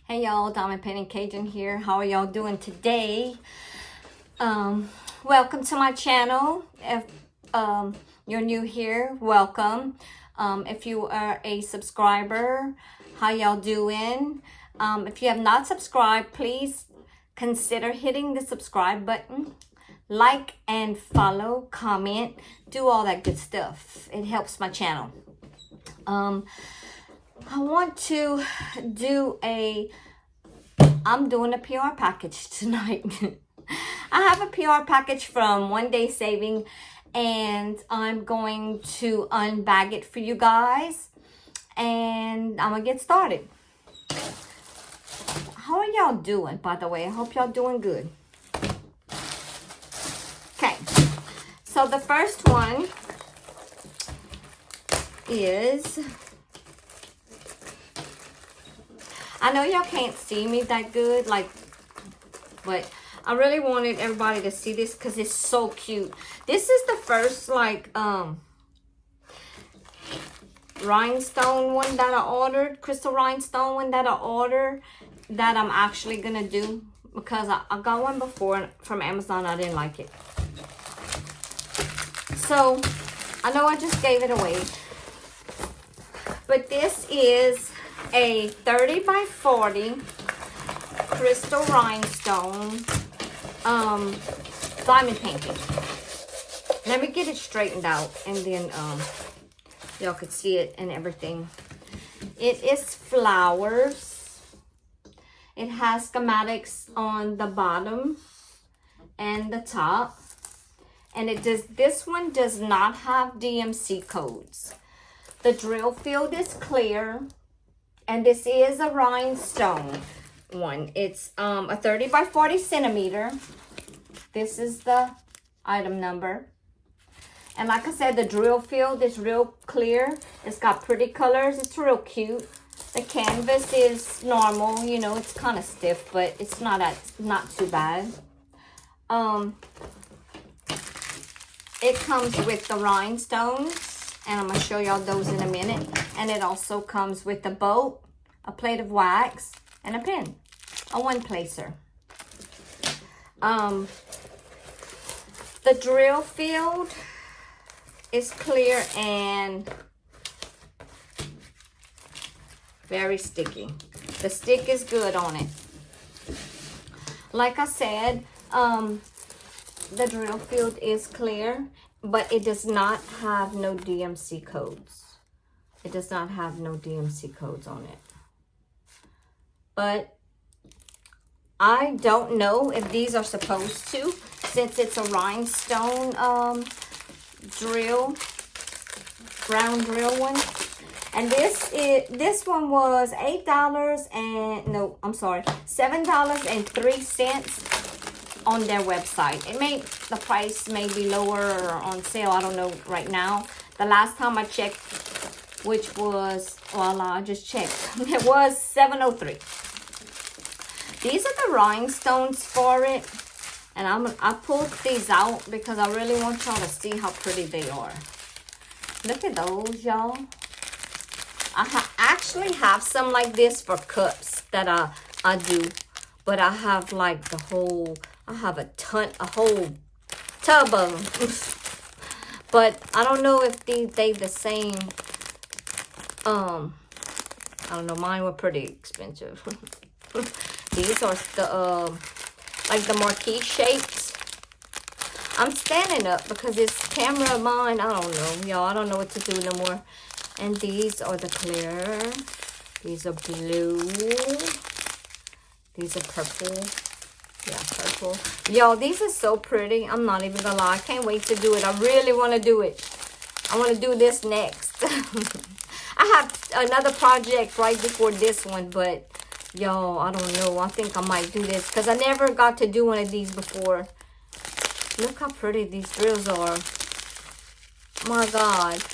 Hey y'all, Diamond Painting Cajun here. How are y'all doing today? Welcome to my channel. If you're new here, welcome. If you are a subscriber, how y'all doing? If you have not subscribed, please consider hitting the subscribe button. Like and follow, comment, do all that good stuff. It helps my channel. I want to do I'm doing a PR package tonight. I have a PR package from One Day Saving and I'm going to unbag it for you guys and I'm gonna get started. How are y'all doing, by the way? I hope y'all doing good. Okay, so the first one is, I know y'all can't see me that good, but I really wanted everybody to see this because it's so cute. This is the first, rhinestone one that I ordered, crystal rhinestone one that I ordered, that I'm actually going to do because I got one before from Amazon. I didn't like it. So, I know I just gave it away. But this is a 30 by 40 crystal rhinestone diamond painting. Let me get it straightened out and then y'all could see it and everything. It is flowers. It has schematics on the bottom and the top. And this one does not have DMC codes. The drill field is clear. And this is a rhinestone one. It's a 30 by 40 centimeter. This is the item number. And like I said, the drill field is real clear. It's got pretty colors. It's real cute. The canvas is normal. You know, it's kind of stiff, but it's not too bad. It comes with the rhinestones. And I'm going to show y'all those in a minute. And it also comes with a boat, a plate of wax, and a pen. A one placer. The drill field is clear and very sticky. The stick is good on it. Like I said, the drill field is clear, but it does not have no DMC codes. It does not have no DMC codes on it. But I don't know if these are supposed to, since it's a rhinestone drill, round drill one. And this one was $7.03 on their website. The price may be lower or on sale. I don't know right now. The last time I checked, which was, well, I just checked. It was $7.03. These are the rhinestones for it. And I pulled these out because I really want y'all to see how pretty they are. Look at those, y'all. I actually have some like this for cups that I do. But I have like a whole tub of them. But I don't know if they the same. I don't know. Mine were pretty expensive. These are the like the marquee shapes. I'm standing up because this camera of mine, I don't know, y'all. I don't know what to do no more. And these are the clear. These are blue. These are purple. Yeah, purple. Y'all, these are so pretty. I'm not even gonna lie. I can't wait to do it. I really want to do it. I want to do this next. I have another project right before this one, but y'all, I don't know. I think I might do this because I never got to do one of these before. Look how pretty these drills are. My God.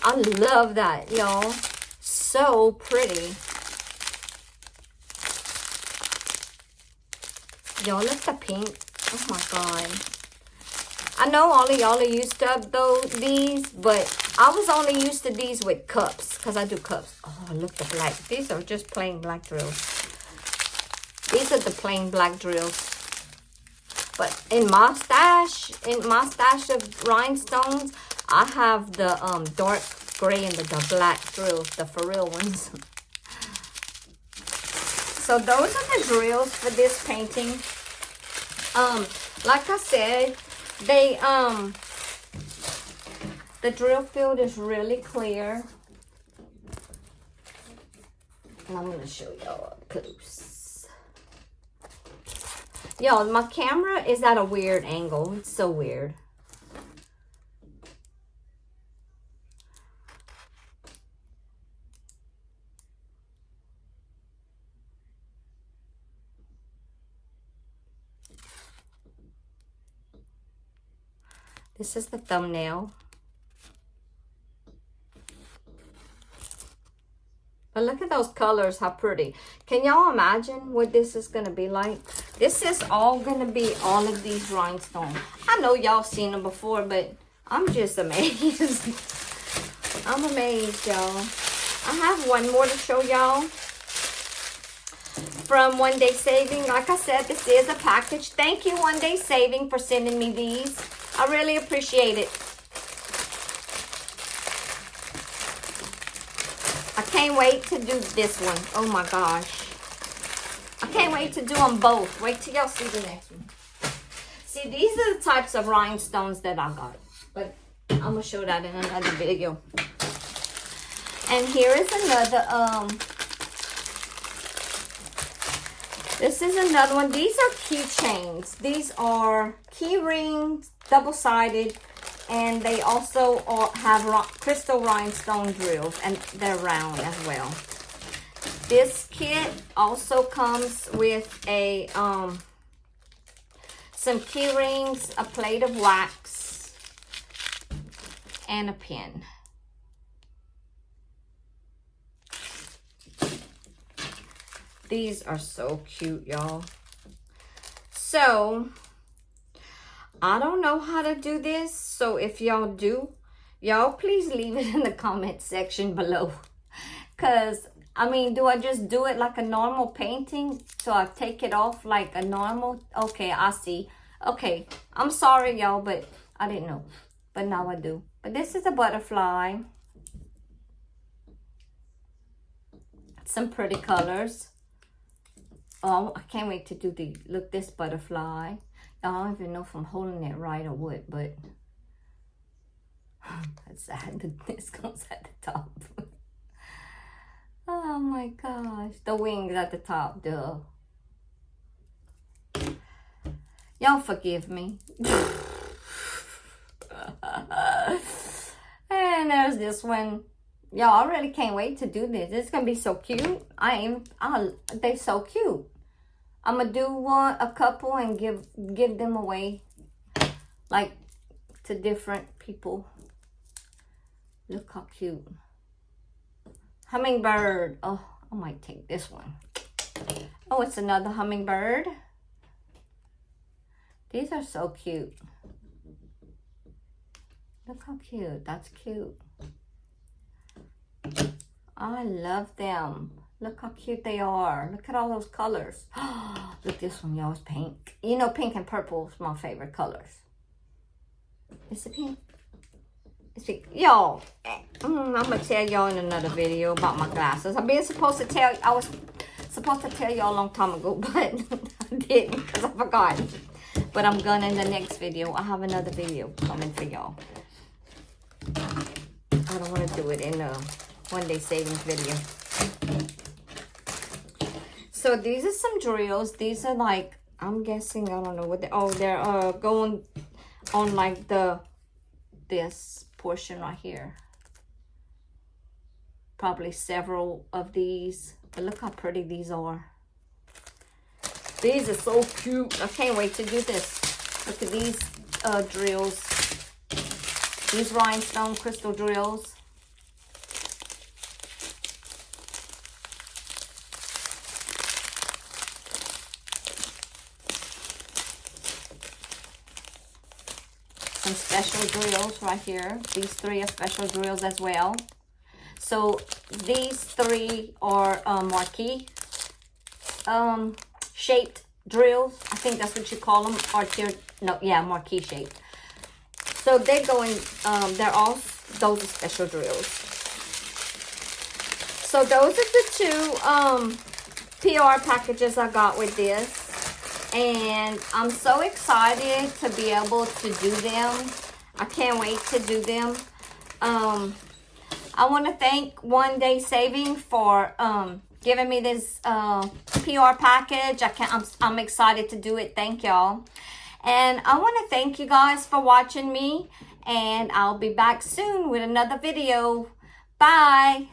I love that, y'all. So pretty. Y'all, look the pink. Oh my God. I know all of y'all are used to these, but I was only used to these with cups because I do cups. Oh, look the black. These are just plain black drills. These are the plain black drills. But in my stash of rhinestones, I have the dark gray and the black drills, the for real ones. So those are the drills for this painting. Like I said, they the drill field is really clear. And I'm gonna show y'all up close. Y'all, my camera is at a weird angle. It's so weird. This is the thumbnail. But look at those colors, how pretty. Can y'all imagine what this is going to be like? This is all going to be all of these rhinestones. I know y'all seen them before, but I'm just amazed. I'm amazed, y'all. I have one more to show y'all. From One Day Saving. Like I said, this is a package. Thank you, One Day Saving, for sending me these. I really appreciate it. I can't wait to do this one. Oh my gosh. I can't wait to do them both. Wait till y'all see the next one. See, these are the types of rhinestones that I got. But I'm going to show that in another video. And here is another, this is another one. These are keychains. These are key rings, double-sided, and they also have crystal rhinestone drills, and they're round as well. This kit also comes with a some key rings, a plate of wax, and a pin. These are so cute, y'all. So, I don't know how to do this. So, if y'all do, y'all please leave it in the comment section below. Because, I mean, do I just do it like a normal painting? So, I take it off like a normal? Okay, I see. Okay, I'm sorry, y'all, but I didn't know. But now I do. But this is a butterfly. Some pretty colors. Oh, I can't wait to do the, look, this butterfly. I don't even know if I'm holding it right or what, but that's sad that this goes at the top. Oh my gosh. The wings at the top, duh. Y'all forgive me. And there's this one. Y'all, I really can't wait to do this. It's gonna be so cute. They're so cute. I'm gonna do a couple and give them away, like, to different people. Look how cute. Hummingbird. Oh, I might take this one. Oh, it's another hummingbird. These are so cute. Look how cute. That's cute. I love them. Look how cute they are. Look at all those colors. Look, this one, y'all, is pink. You know, pink and purple is my favorite colors. Is it pink? It's pink. Y'all, I'm going to tell y'all in another video about my glasses. I was supposed to tell y'all a long time ago, but I didn't because I forgot. But I'm going to in the next video. I have another video coming for y'all. I don't want to do it in a One Day Savings video. So these are some drills. These are like, I'm guessing, I don't know what they, oh, they're going on like this portion right here. Probably several of these. But look how pretty these are. These are so cute. I can't wait to do this. Look at these drills. These rhinestone crystal drills. Some special drills right here. These three are special drills as well. So these three are marquee shaped drills. I think that's what you call them. Or no, yeah, marquee shaped. So they're going, they're all, those are special drills. So those are the two PR packages I got with this. And I'm so excited to be able to do them. I can't wait to do them. I want to thank One Day Saving for giving me this PR package. I'm excited to do it. Thank y'all. And I want to thank you guys for watching me. And I'll be back soon with another video. Bye.